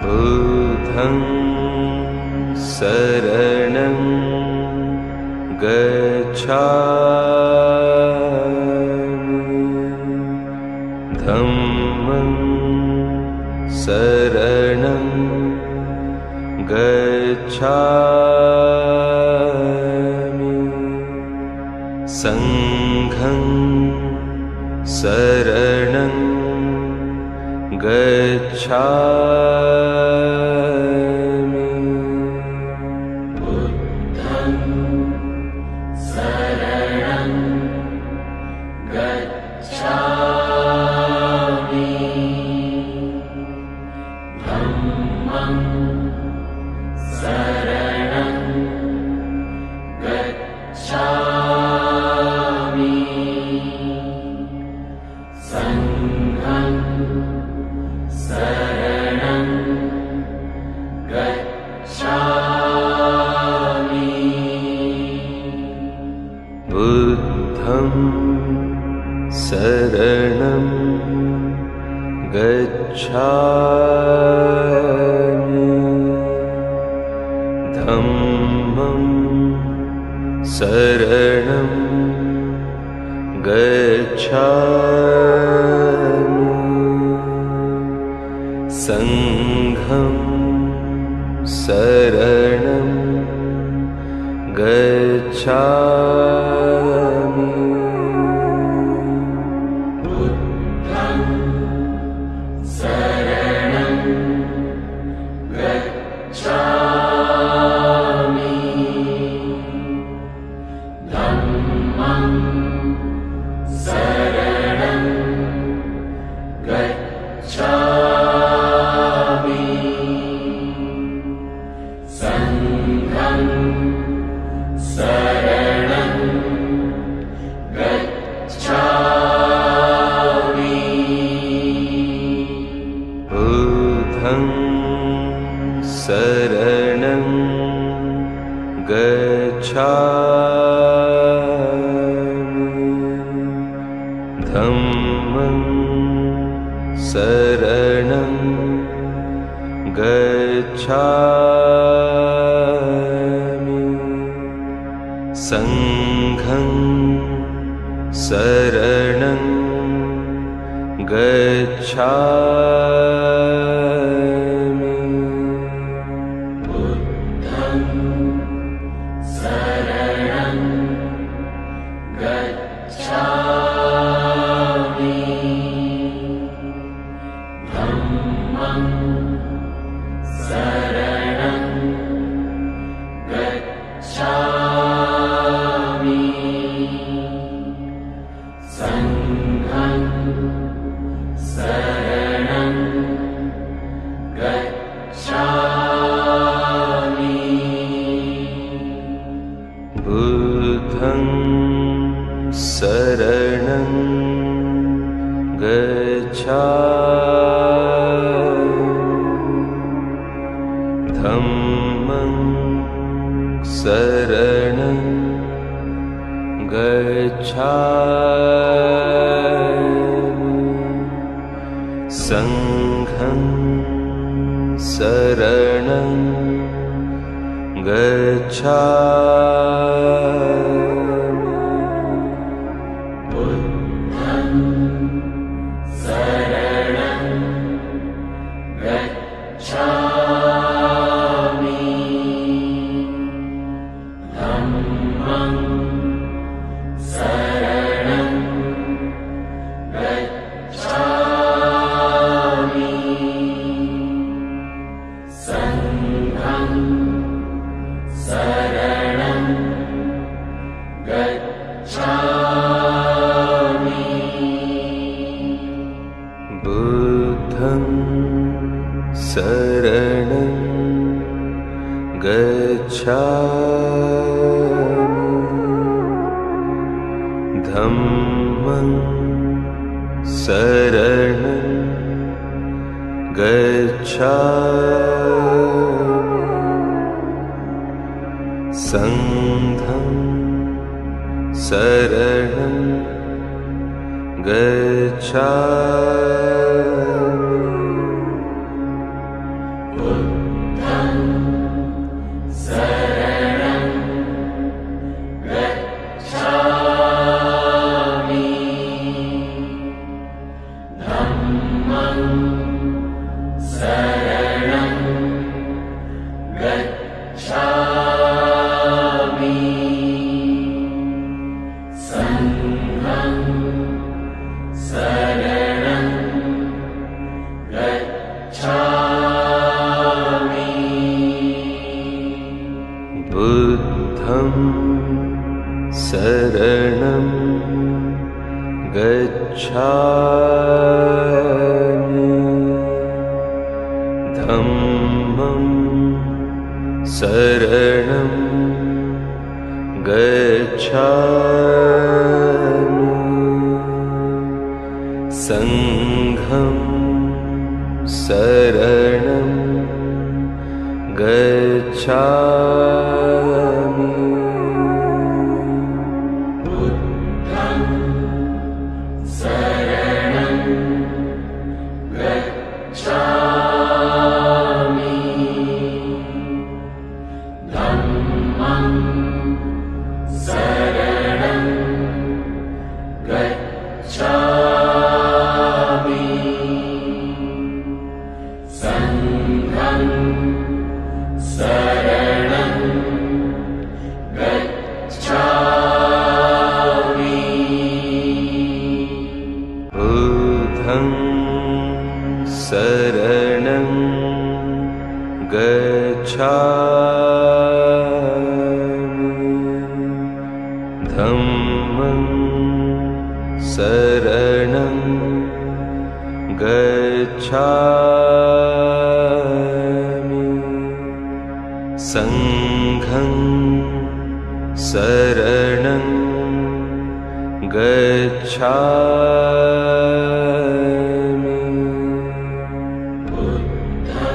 बुद्धं शरणं गच्छामि धम्मं शरणं गच्छामि संघं शरणं गच्छामि बुद्धं शरणं गच्छामि धम्मं शरणं गच्छामि संघं शरणं गच्छामि बुद्धं शरणं गच्छामि धम्मं शरणं गच्छामि संघं शरणं गच्छामि बुद्धं शरणं गच्छामि धम्मं शरणं गच्छामि संघं शरणं गच्छामि बुद्धं शरणं गच्छामि धम्मं शरणं गच्छामि संघं शरणं गच्छामि बुद्धं शरणं गच्छामि धम्मं शरणं गच्छामि संघं शरणं गच्छामि बुद्धं शरणं गच्छामि धम्मं शरणं गच्छामि संघं शरणं गच्छामि बुद्धं शरणं गच्छामि धम्मं शरणं गच्छामि संघं शरणं शरणं गच्छामि संघं शरणं गच्छामि बुद्धं शरणं गच्छामि धम्मं शरणं गच्छामि संघं शरणं गच्छामि बुद्धं शरणं गच्छामि धम्मं शरणं गच्छामि संघं शरणं गच्छामि बुद्धं शरणं गच्छामि धम्मं शरणं गच्छामि संघं शरणं गच्छामि बुद्धं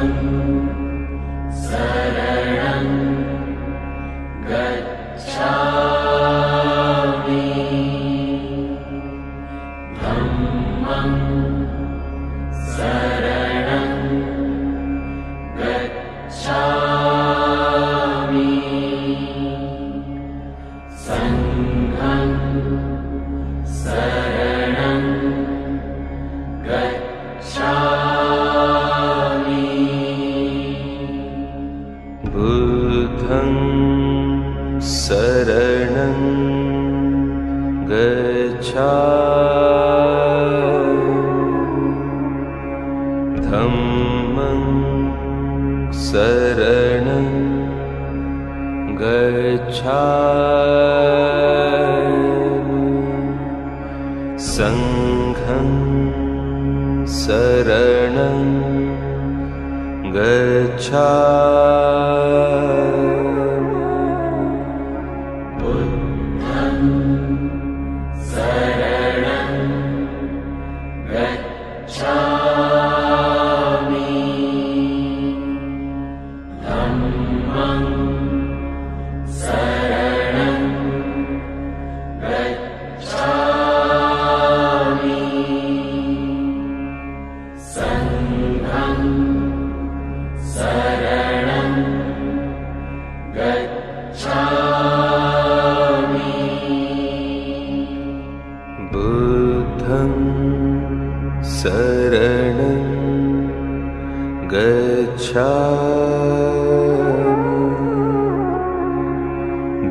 शरणं गच्छामि धम्मं शरणं गच्छामि संघं शरणं गच्छामि बुद्धं शरणं गच्छामि धम्मं शरणं गच्छामि संघं शरणं गच्छामि बुद्धं शरणं गच्छामि धम्मं शरणं गच्छामि संघं शरणं गच्छामि बुद्धं शरणं गच्छामि धम्मं शरणं गच्छामि संघं शरणं गच्छामि बुद्धं शरणं गच्छामि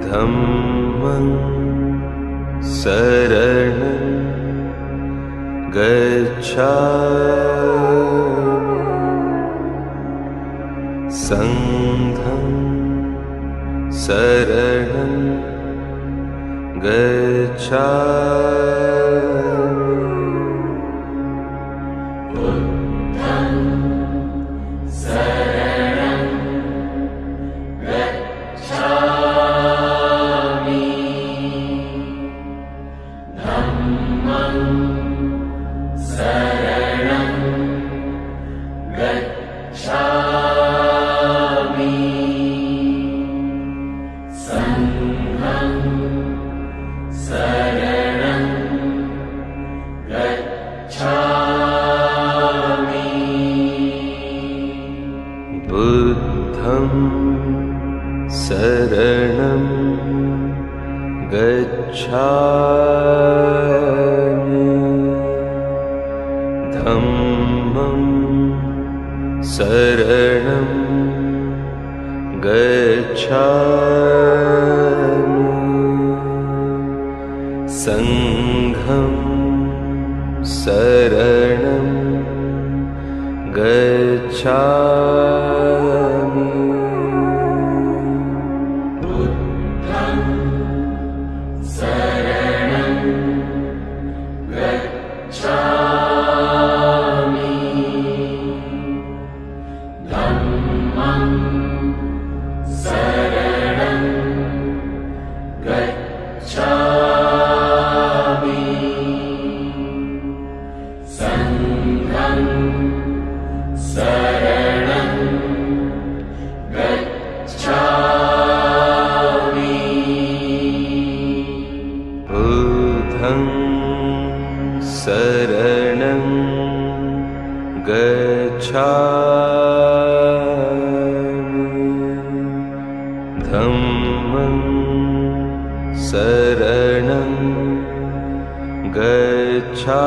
धम्मं शरणं गच्छामि संघं शरणं गच्छामि बुद्धं शरणं गच्छामि धम्मं बुद्धं शरणं गच्छामि धम्मं शरणं गच्छामि संघं शरणं गच्छामि बुद्धं शरणं गच्छामि धम्मं शरणं गच्छामि संघं शरणं गच्छामि बुद्धं शरणं गच्छामि धम्मं शरणं गच्छामि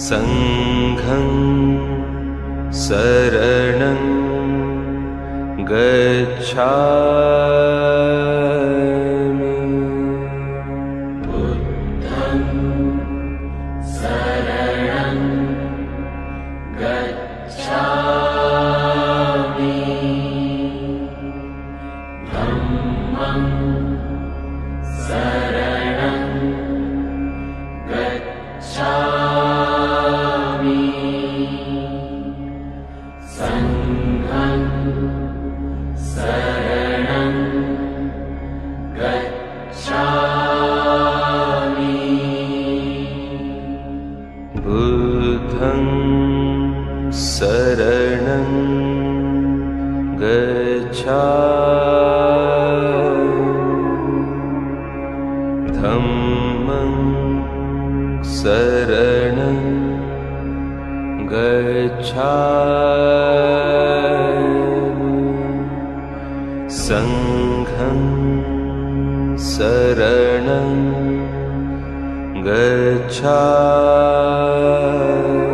संघं शरणं गच्छामि बुद्धं शरणं गच्छामि धम्मं शरणं गच्छामि संघं शरणं गच्छामि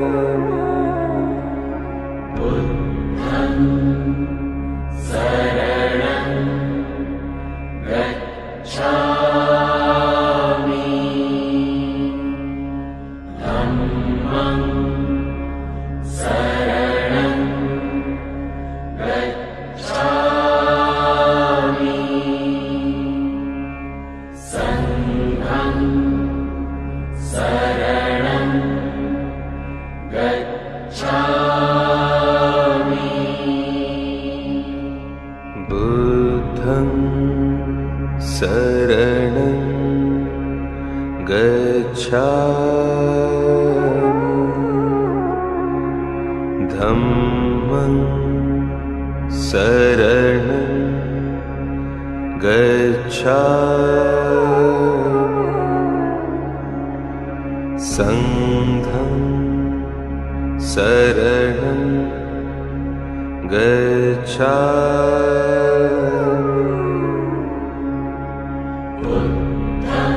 बुद्धं शरणं गच्छामि धम्मं शरणं गच्छामि संघं शरणं गच्छामि बुद्धं शरणं गच्छामि धम्मं शरणं गच्छामि संघं शरणं गच्छामि बुद्धं शरणं गच्छामि धम्मं शरणं गच्छामि संघं शरणं गच्छामि बुद्धं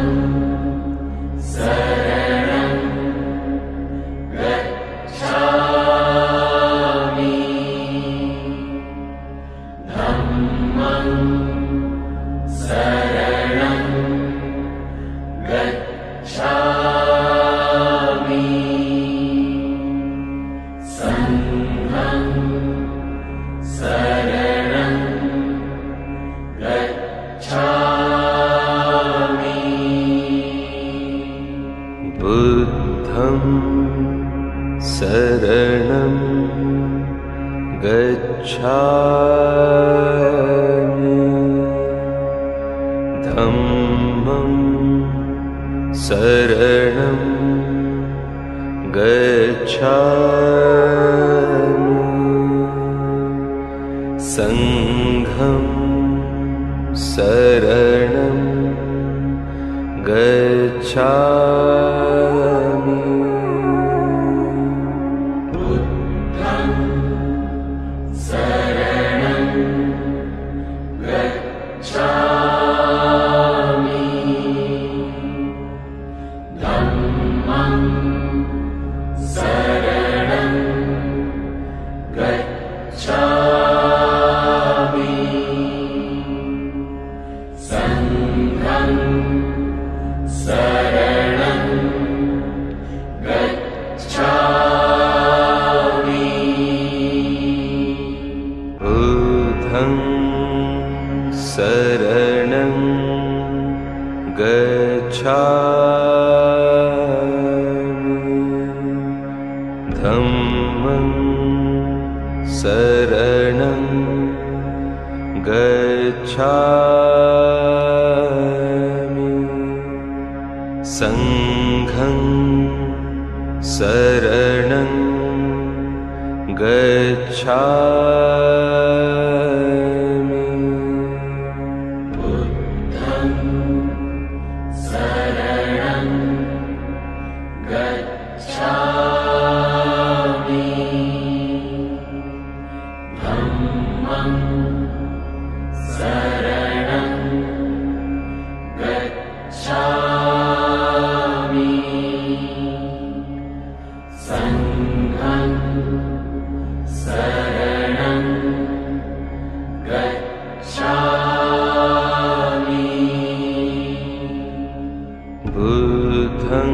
शरणं गच्छामि धम्मं शरणं गच्छामि संघं शरणं गच्छामि बुद्धं शरणं गच्छामि धम्मं शरणं गच्छामि संघं शरणं गच्छामि बुद्धं शरणं गच्छामि धम्मं शरणं गच्छामि संघं शरणं गच्छामि बुद्धं शरणं गच्छामि धम्मं शरणं गच्छामि संघं शरणं गच्छामि बुद्धं शरणं गच्छामि धम्मं शरणं गच्छामि संघं शरणं गच्छामि बुद्धं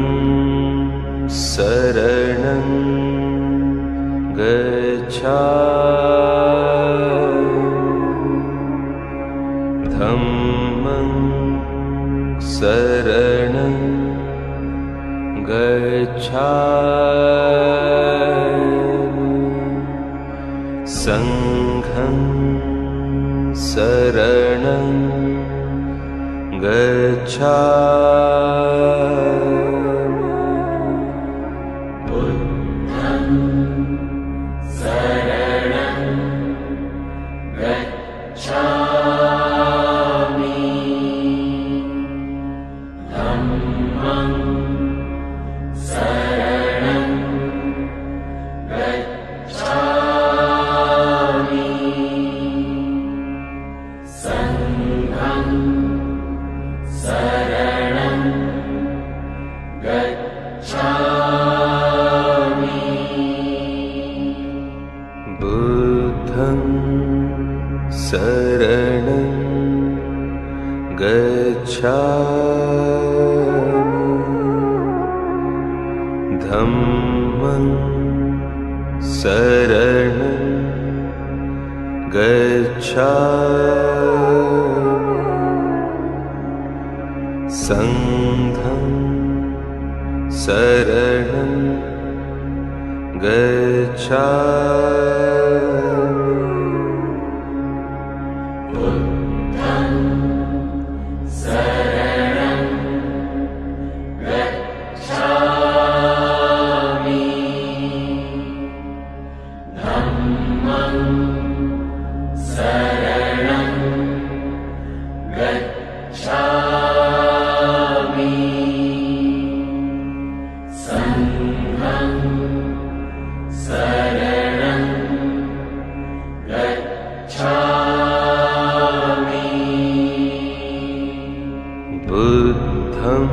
शरणं गच्छामि धम्मं शरणं गच्छामि संघं शरणं गच्छामि बुद्धं शरणं गच्छामि धम्मं शरणं गच्छामि संघं शरणं गच्छामि बुद्धं शरणं गच्छामि धम्मं शरणं गच्छामि संघं शरणं गच्छामि बुद्धं शरणं गच्छामि धम्मं शरणं गच्छामि संघं शरणं गच्छामि बुद्धं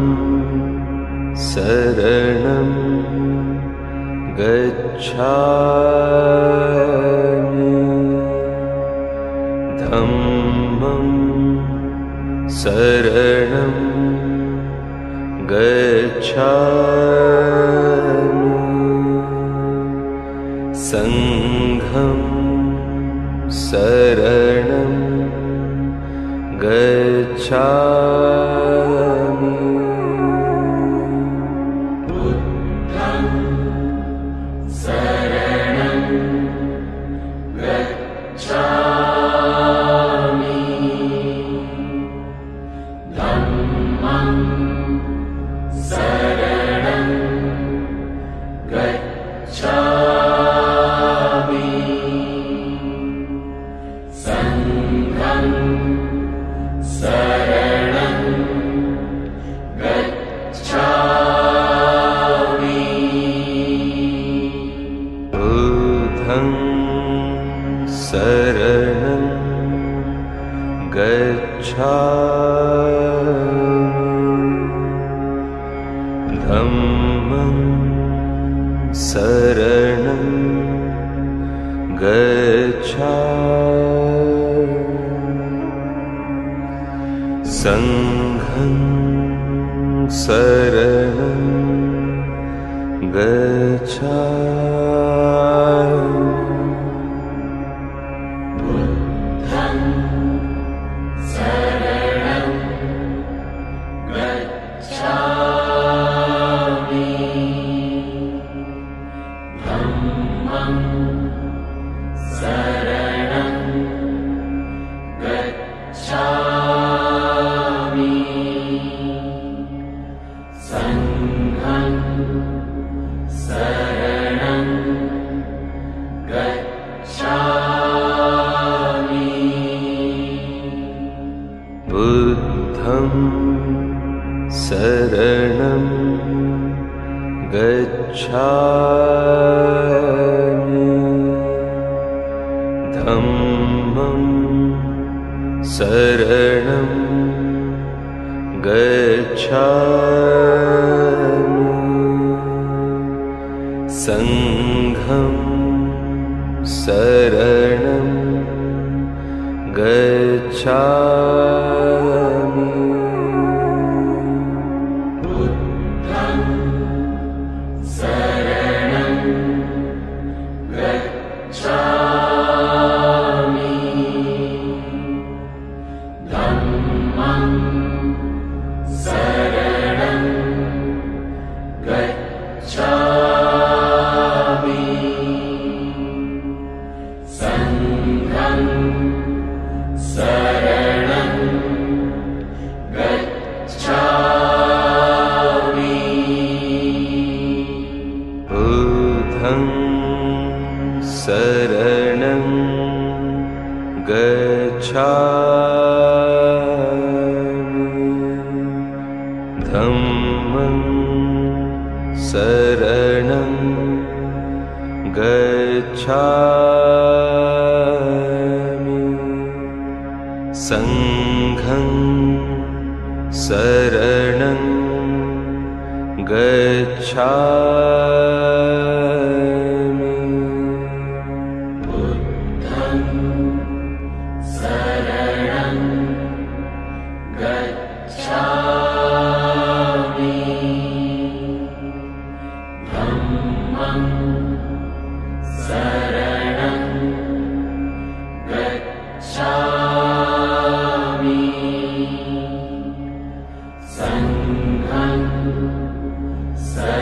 शरणं गच्छामि धम्मं शरणं गच्छामि संघं शरणं गच्छामि बुद्धं शरणं गच्छामि धम्मं शरणं गच्छामि संघं शरणं धम्मं शरणं गच्छामि संघं शरणं गच्छामि बुद्धं शरणं गच्छामि धम्मं शरणं गच्छामि संघं शरणं गच्छामि बुद्धं शरणं गच्छामि धम्मं शरणं गच्छामि संघं शरणं गच्छामि बुद्धं शरणं गच्छामि धम्मं शरणं गच्छामि संघं शरणं गच्छामि बुद्धं शरणं गच्छामि धम्मं शरणं गच्छामि संघं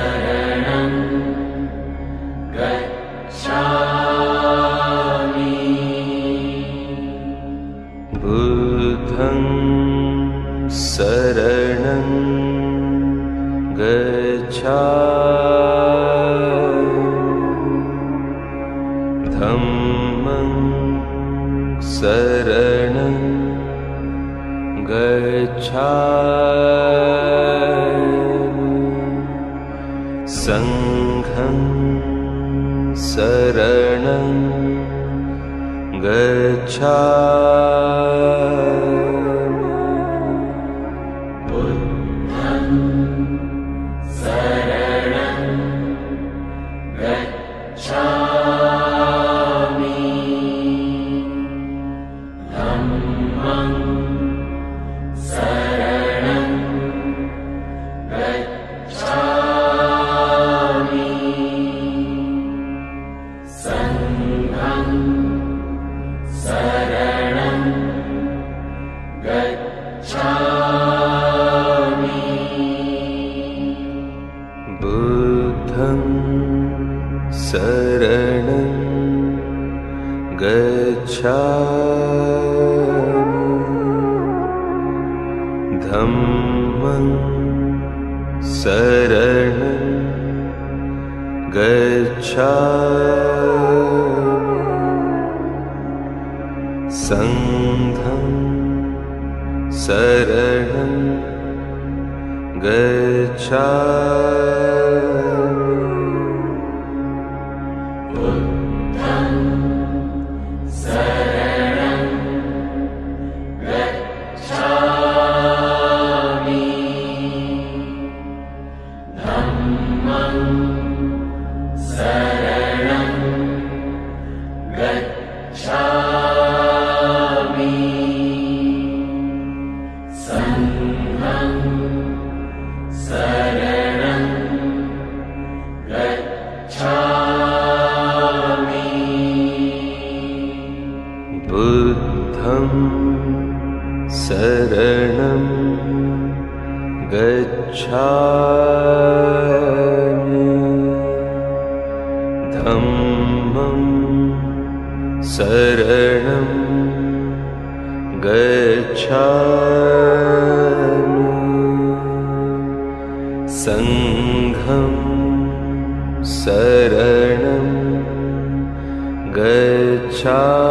शरणं गच्छामि बुद्धं शरणं गच्छामि धम्मं शरणं गच्छामि संघं शरणं गच्छामि बुद्धं शरणं गच्छामि धम्मं शरणं गच्छामि संघं शरणं गच्छामि बुद्धं शरणं गच्छामि धम्मं शरणं गच्छामि संघं शरणं गच्छामि बुद्धं शरणं गच्छामि धम्मं शरणं गच्छामि संघं शरणं गच्छामि बुद्धं शरणं गच्छामि गच्छामि धम्मं शरणं गच्छामि संघं शरणं गच्छामि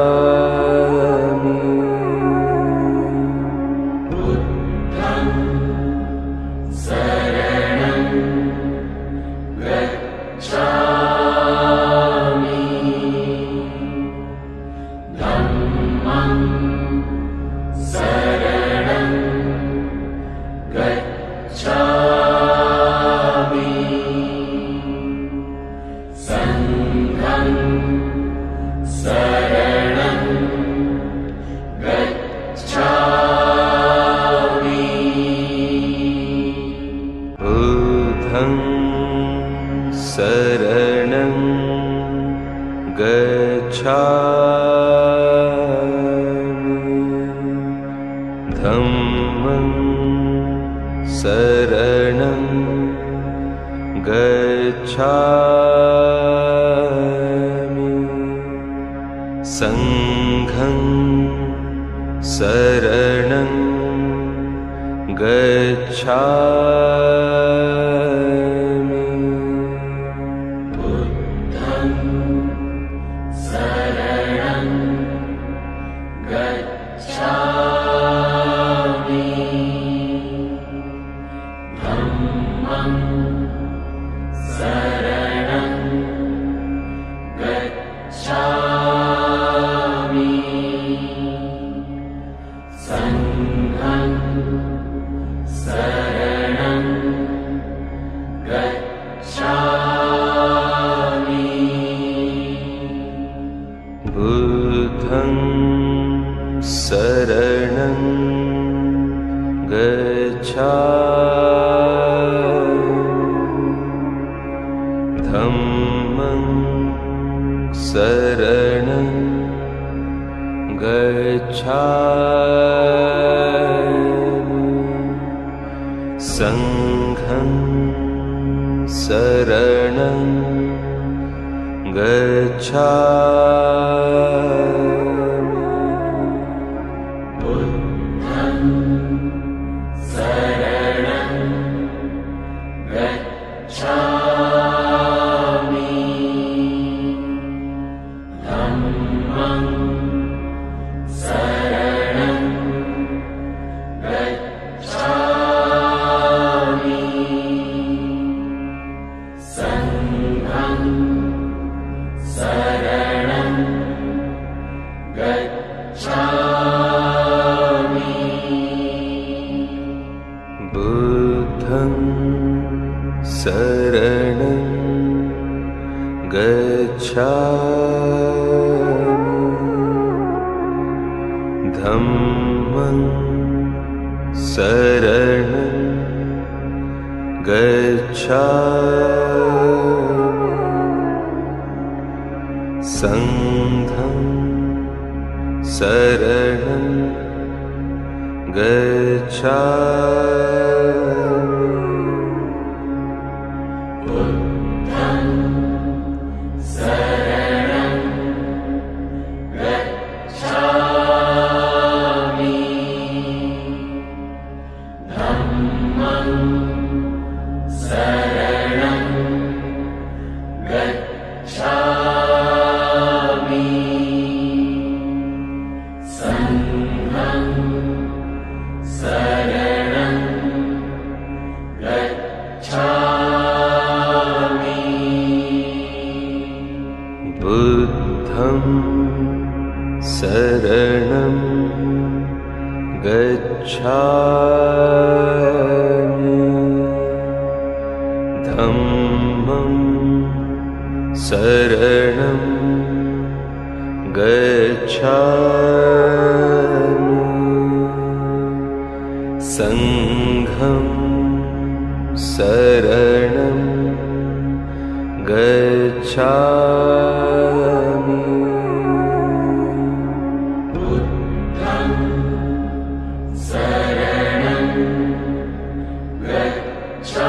बुद्धं शरणं गच्छामि धम्मं शरणं गच्छामि संघं शरणं गच्छामि बुद्धं शरणं गच्छामि धम्मं शरणं गच्छामि संघं शरणं गच्छामि बुद्धं शरणं गच्छामि धम्मं शरणं गच्छामि संघं शरणं गच्छामि बुद्धं शरणं गच्छामि धम्मं शरणं गच्छामि संघं शरणं गच्छामि बुद्धं शरणं गच्छामि धम्मं शरणं गच्छामि संघं शरणं गच्छामि बुद्धं शरणं गच्छामि धम्मं शरणं गच्छामि संघं शरणं गच्छामि बुद्धं शरणं गच्छामि धम्मं शरणं गच्छामि संघं शरणं गच्छामि बुद्धं शरणं गच्छामि धम्मं शरणं गच्छामि संघं शरणं गच्छामि बुद्धं शरणं गच्छामि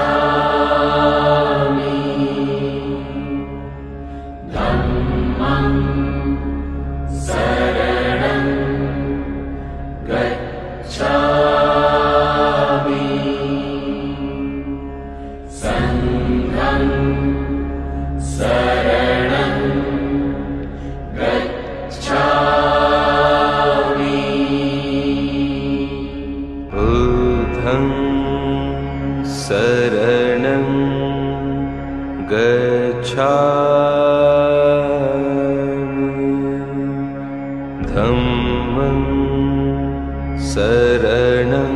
धम्मं शरणं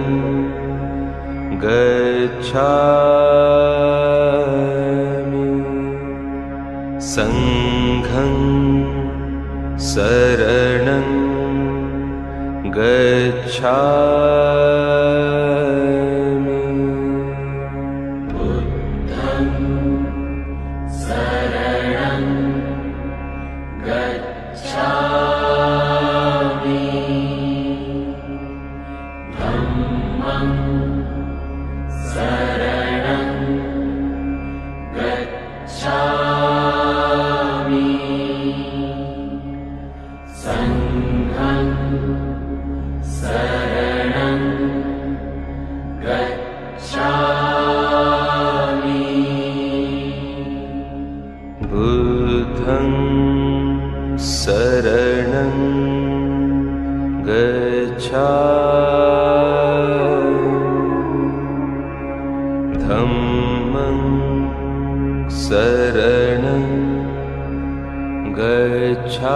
गच्छामि संघं शरणं गच्छामि बुद्धं शरणं गच्छामि धम्मं शरणं गच्छामि संघं शरणं गच्छामि बुद्धं शरणं गच्छामि धम्मं शरणं गच्छामि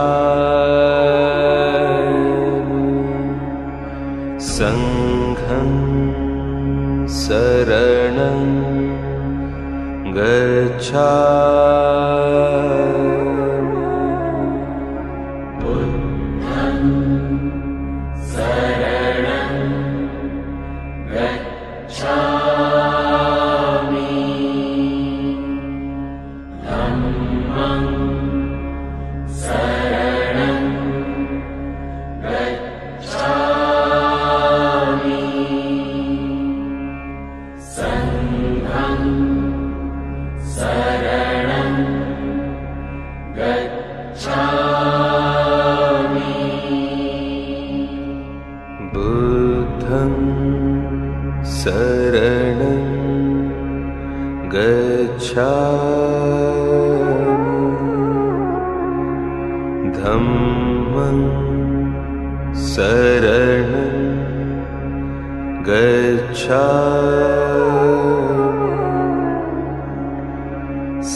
संघं शरणं गच्छामि बुद्धं शरणं गच्छामि धम्मं शरणं गच्छामि संघं शरणं गच्छामि बुद्धं शरणं गच्छामि धम्मं शरणं गच्छामि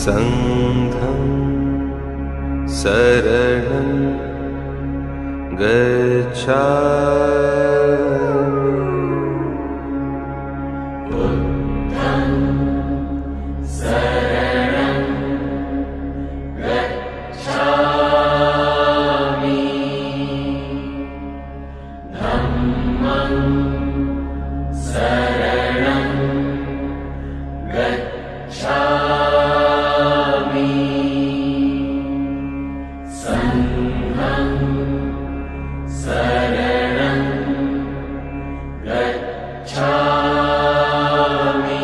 संघं शरणं गच्छामि बुद्धं शरणं गच्छामि धम्मं शरणं गच्छामि संघं शरणं गच्छामि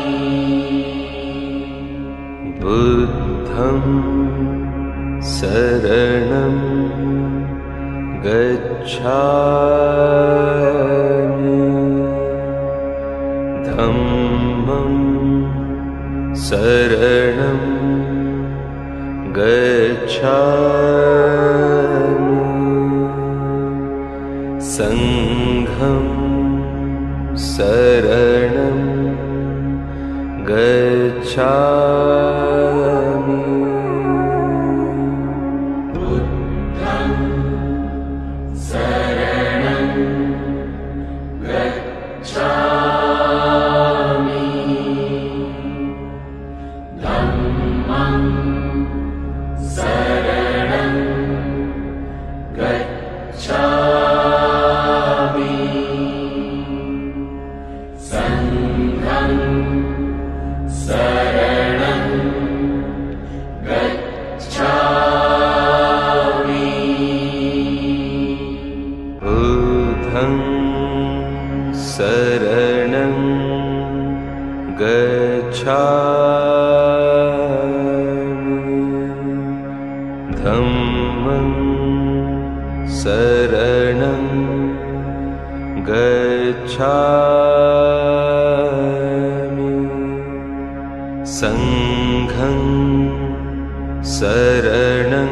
बुद्धं शरणं गच्छामि धम्मं शरणं गच्छामि संघं शरणं गच्छामि बुद्धं शरणं गच्छामि धम्मं शरणं गच्छामि संघं शरणं गच्छामि बुद्धं शरणं गच्छामि धम्मं शरणं गच्छामि संघं शरणं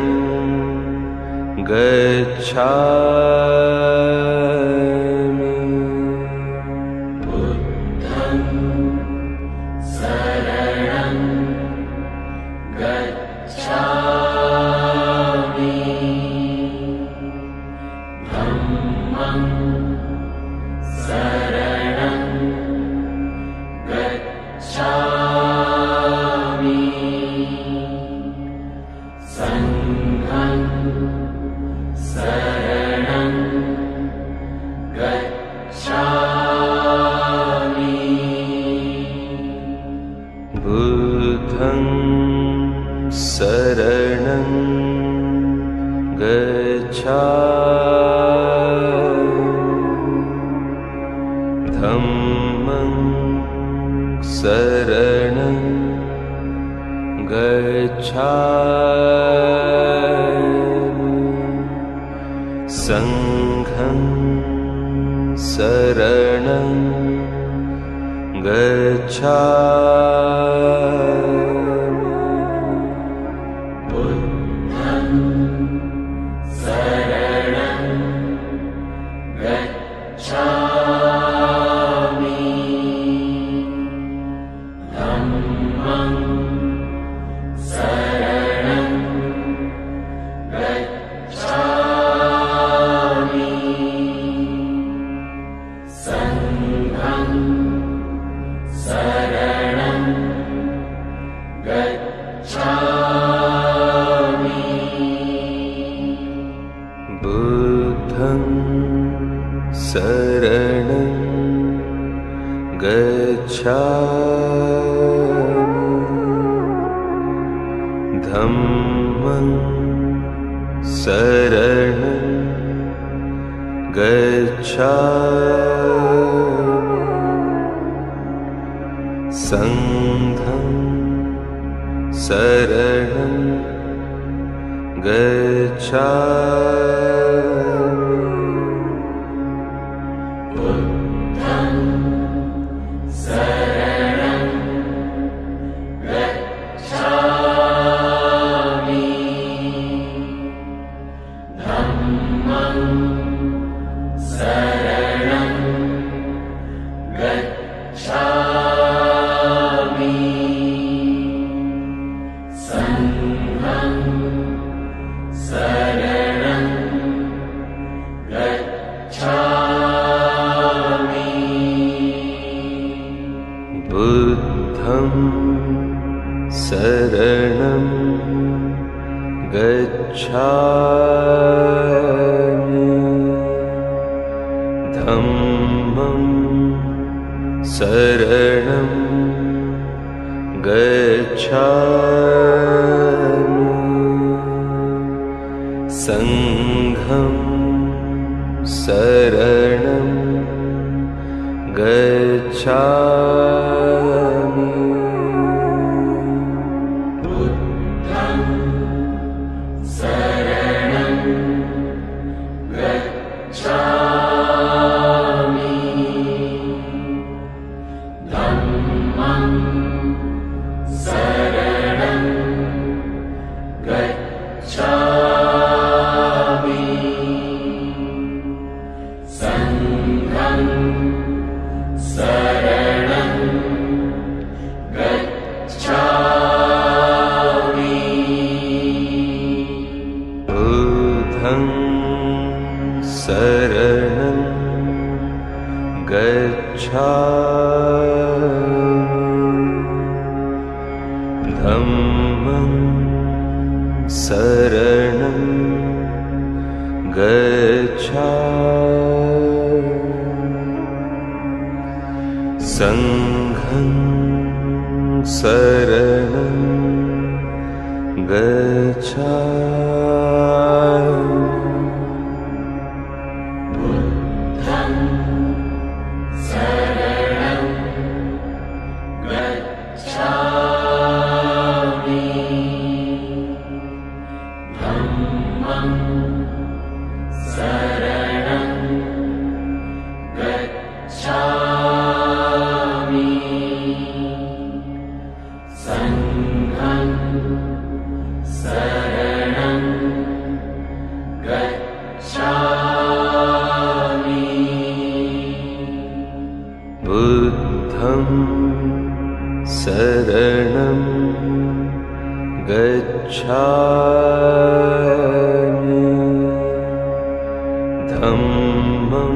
गच्छामि बुद्धं शरणं गच्छामि बुद्धं शरणं गच्छामि धम्मं शरणं गच्छामि संघं शरणं गच्छामि बुद्धं शरणं गच्छामि धम्मं शरणं गच्छामि संघं शरणं गच्छामि बुद्धं शरणं गच्छामि धम्मं शरणं गच्छामि संघं शरणं गच्छामि बुद्धं शरणं गच्छामि धम्मं शरणं गच्छामि संघं शरणं गच्छामि बुद्धं शरणं गच्छामि धम्मं शरणं गच्छामि संघं शरणं गच्छामि बुद्धं शरणं गच्छामि धम्मं शरणं गच्छामि संघं शरणं गच्छामि बुद्धं शरणं गच्छामि धम्मं शरणं गच्छामि संघं शरणं गच्छामि बुद्धं शरणं गच्छामि धम्मं शरणं गच्छामि संघं शरणं गच्छामि बुद्धं शरणं गच्छामि धम्मं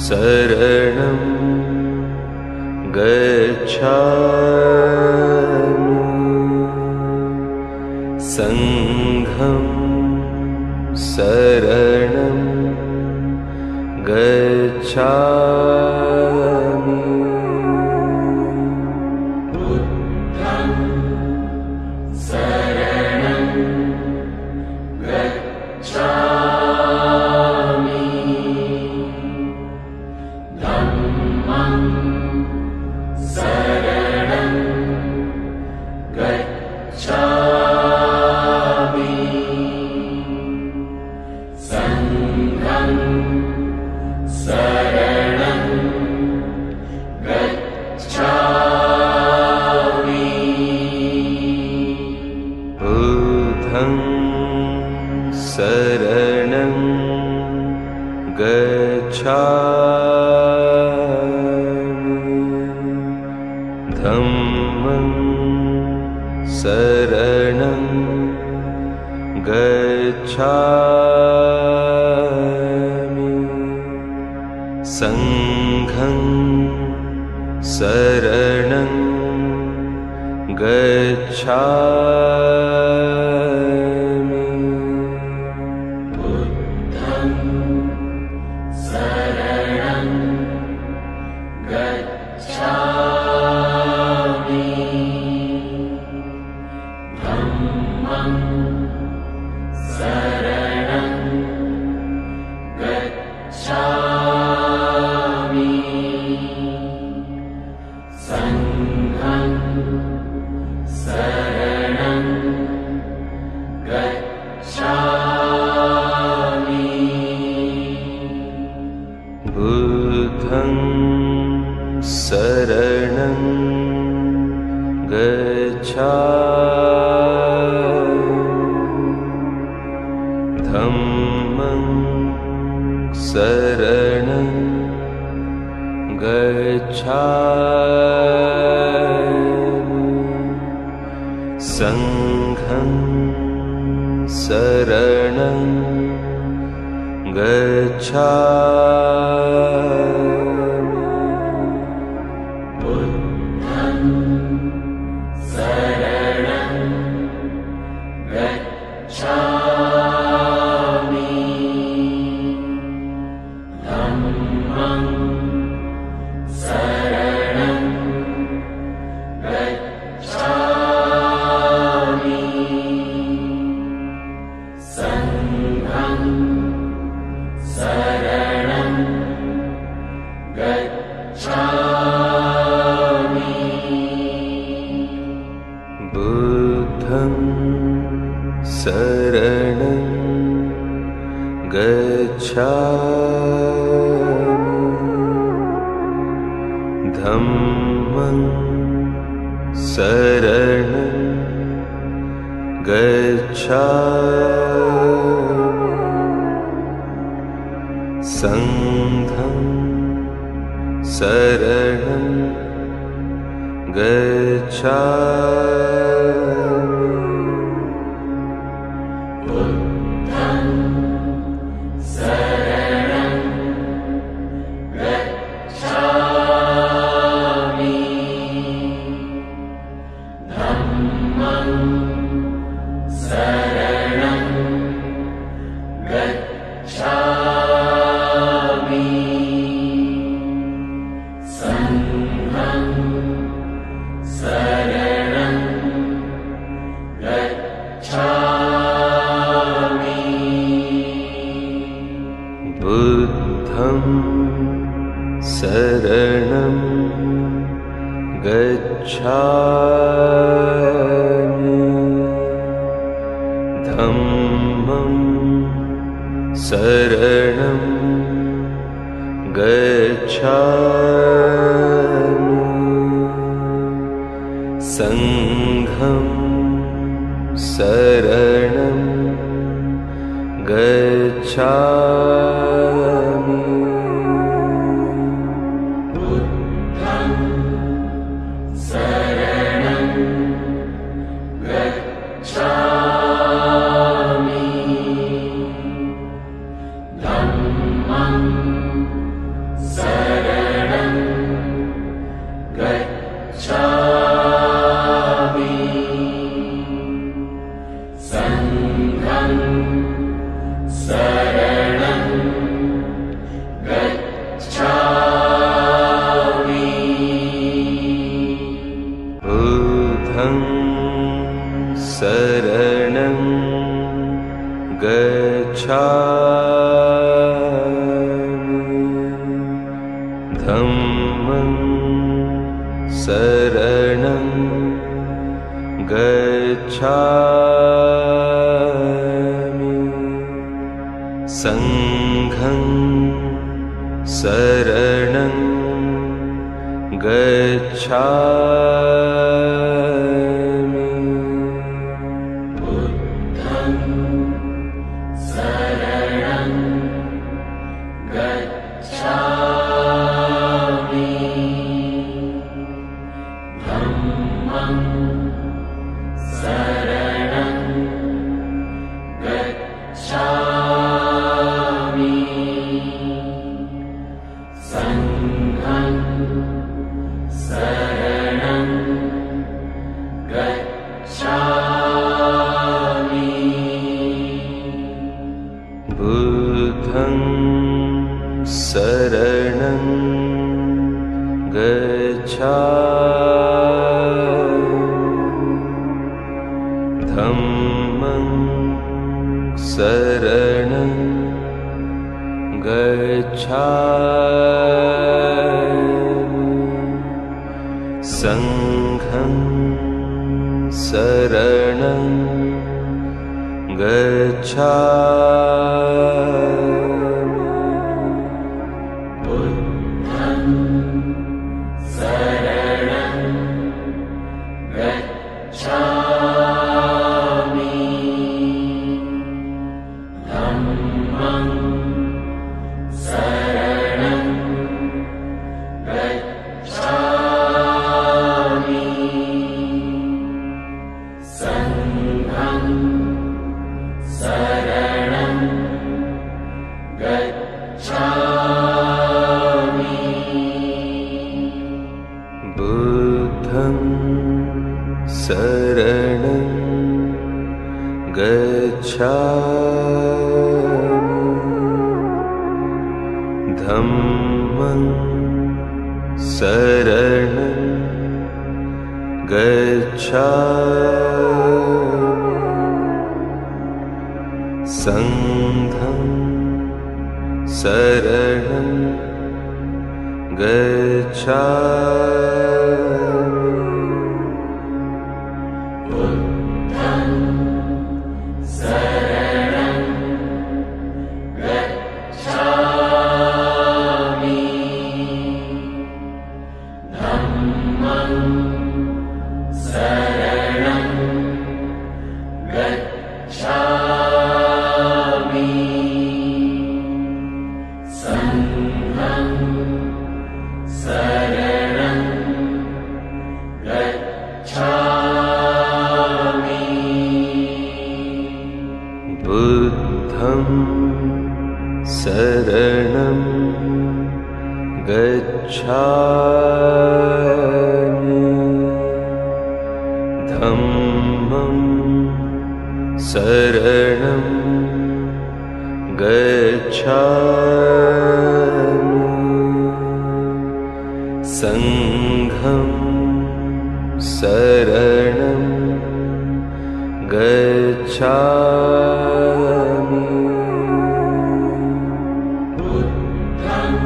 शरणं गच्छामि संघं शरणं गच्छामि शरणं गच्छामि संघं शरणं गच्छामि बुद्धं शरणं गच्छामि धम्मं शरणं गच्छामि संघं शरणं गच्छामि बुद्धं शरणं गच्छामि धम्मं शरणं गच्छामि संघं शरणं गच्छामि बुद्धं शरणं गच्छामि धम्मं शरणं गच्छामि संघं शरणं गच्छामि बुद्धं शरणं गच्छामि धम्मं शरणं गच्छामि संघं शरणं गच्छामि बुद्धं शरणं गच्छामि धम्मं शरणं गच्छामि संघं शरणं गच्छामि बुद्धं शरणं गच्छामि धम्मं शरणं गच्छामि संघं शरणं गच्छामि बुद्धं शरणं गच्छामि धम्मं शरणं गच्छामि संघं शरणं गच्छामि बुद्धं शरणं गच्छामि धम्मं शरणं गच्छामि संघं शरणं गच्छामि बुद्धं शरणं गच्छामि धम्मं धम्मं शरणं गच्छामि संघं शरणं गच्छामि बुद्धं शरणं गच्छामि धम्मं शरणं गच्छामि संघं शरणं गच्छामि बुद्धं शरणं गच्छामि धम्मं शरणं गच्छामि संघं शरणं गच्छामि बुद्धं शरणं गच्छामि धम्मं शरणं गच्छामि संघं शरणं गच्छामि बुद्धं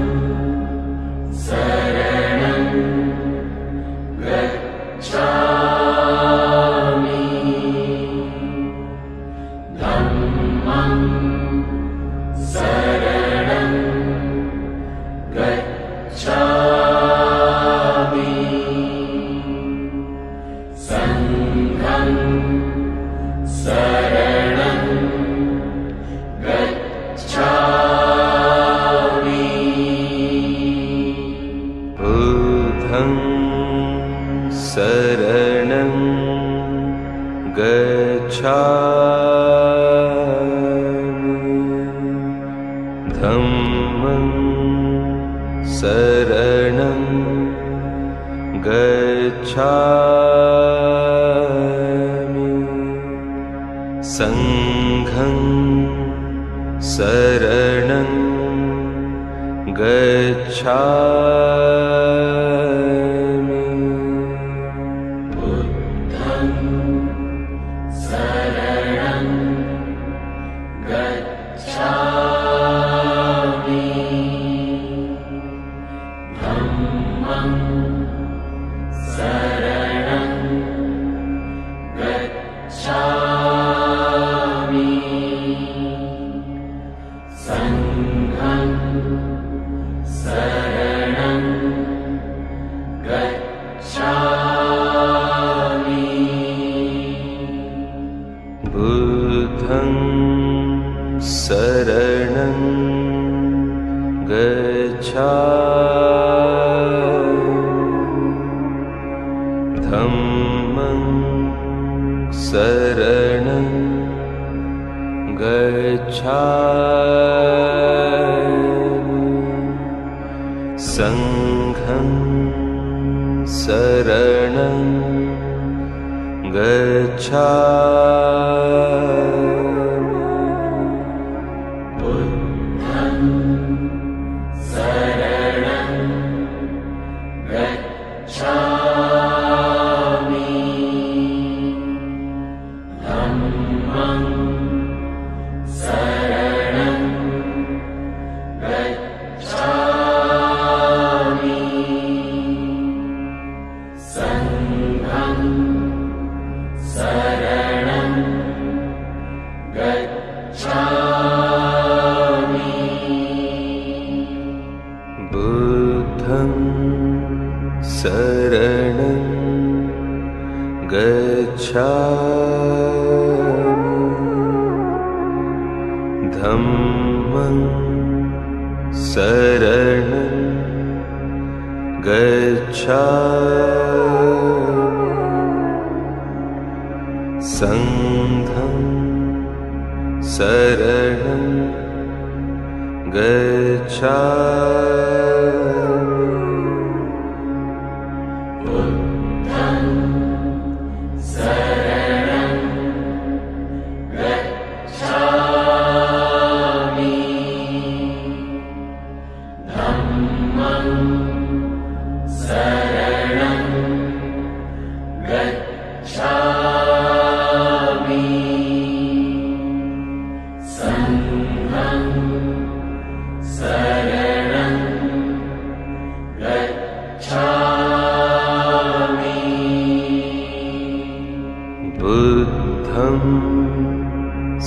शरणं गच्छामि धम्मं शरणं गच्छामि संघं शरणं गच्छामि बुद्धं शरणं गच्छामि धम्मं शरणं गच्छामि संघं शरणं गच्छामि बुद्धं शरणं गच्छामि धम्मं शरणं गच्छामि संघं शरणं गच्छामि बुद्धं शरणं गच्छामि धम्मं शरणं गच्छामि संघं शरणं गच्छामि बुद्धं शरणं गच्छामि धम्मं शरणं गच्छामि संघं शरणं गच्छामि बुद्धं शरणं गच्छामि गच्छामि धम्मं शरणं गच्छामि संघं शरणं गच्छामि बुद्धं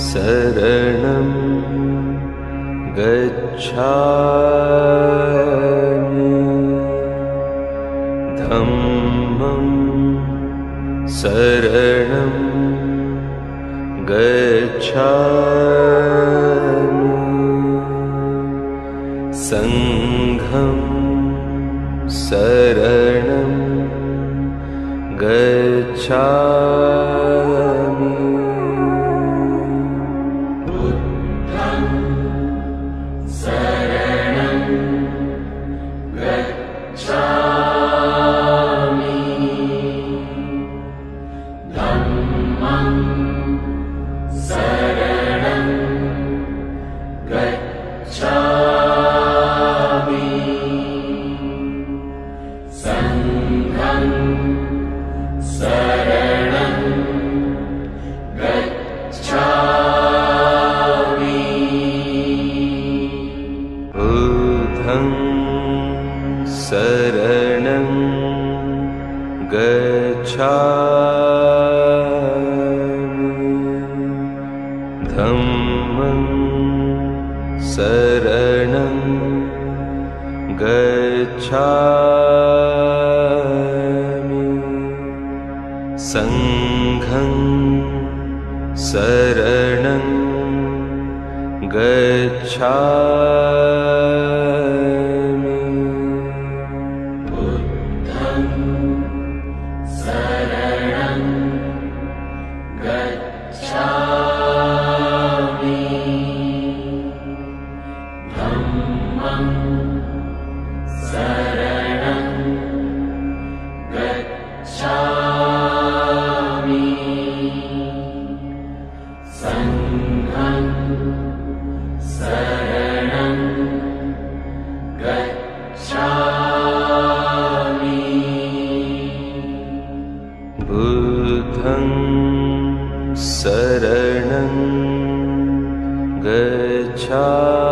शरणं गच्छामि धम्मं शरणं गच्छामि संघं शरणं गच्छामि बुद्धं शरणं गच्छामि धम्मं शरणं गच्छामि संघं शरणं गच्छामि बुद्धं शरणं गच्छामि धम्मं शरणं गच्छामि संघं शरणं गच्छामि बुद्धं शरणं गच्छामि धम्मं शरणं गच्छामि संघं शरणं गच्छामि बुद्धं शरणं गच्छामि धम्मं शरणं गच्छामि संघं शरणं गच्छामि बुद्धं शरणं गच्छामि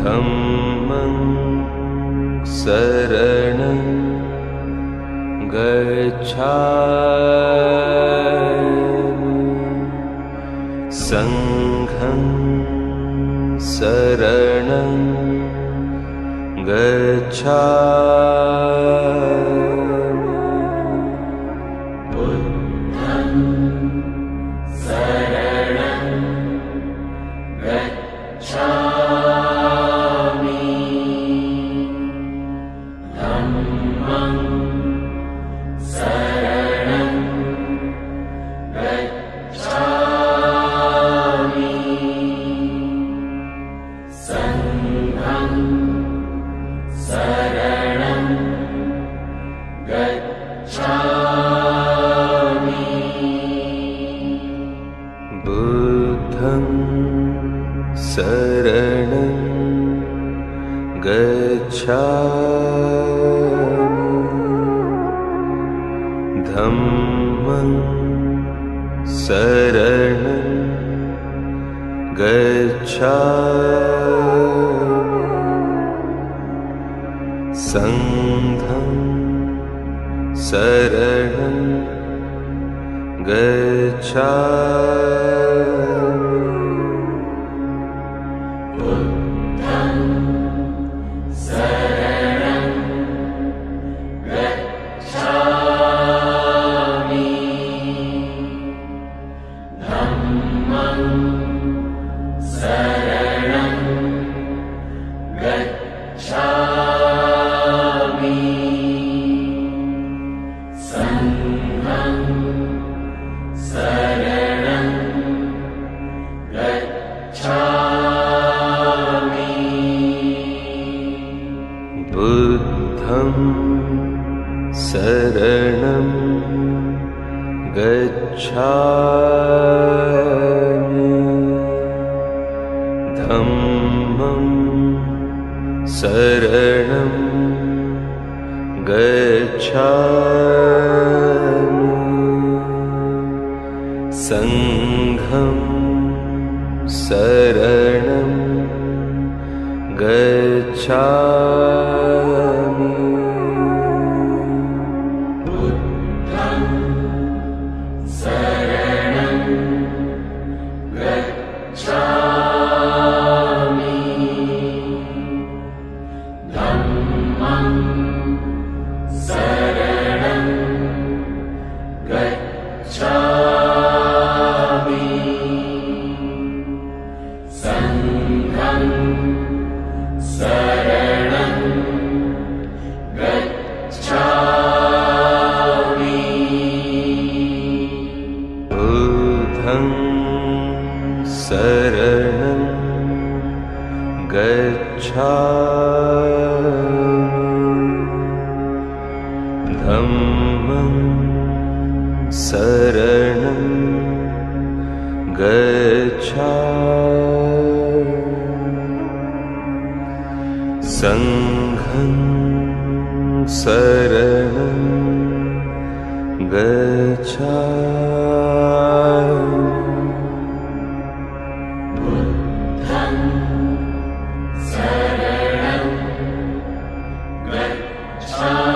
धम्मं शरणं गच्छामि संघं शरणं गच्छामि बुद्धं शरणं गच्छामि धम्मं शरणं गच्छामि संघं शरणं गच्छामि बुद्धं शरणं गच्छामि धम्मं शरणं गच्छामि संघं शरणं गच्छामि बुद्धं शरणं गच्छामि शरणं गच्छामि धम्मं शरणं गच्छामि संघं शरणं गच्छामि बुद्धं शरणं गच्छामि धम्मं शरणं गच्छामि संघं शरणं गच्छामि बुद्धं शरणं गच्छामि धम्मं शरणं गच्छामि संघं शरणं गच्छामि बुद्धं शरणं गच्छामि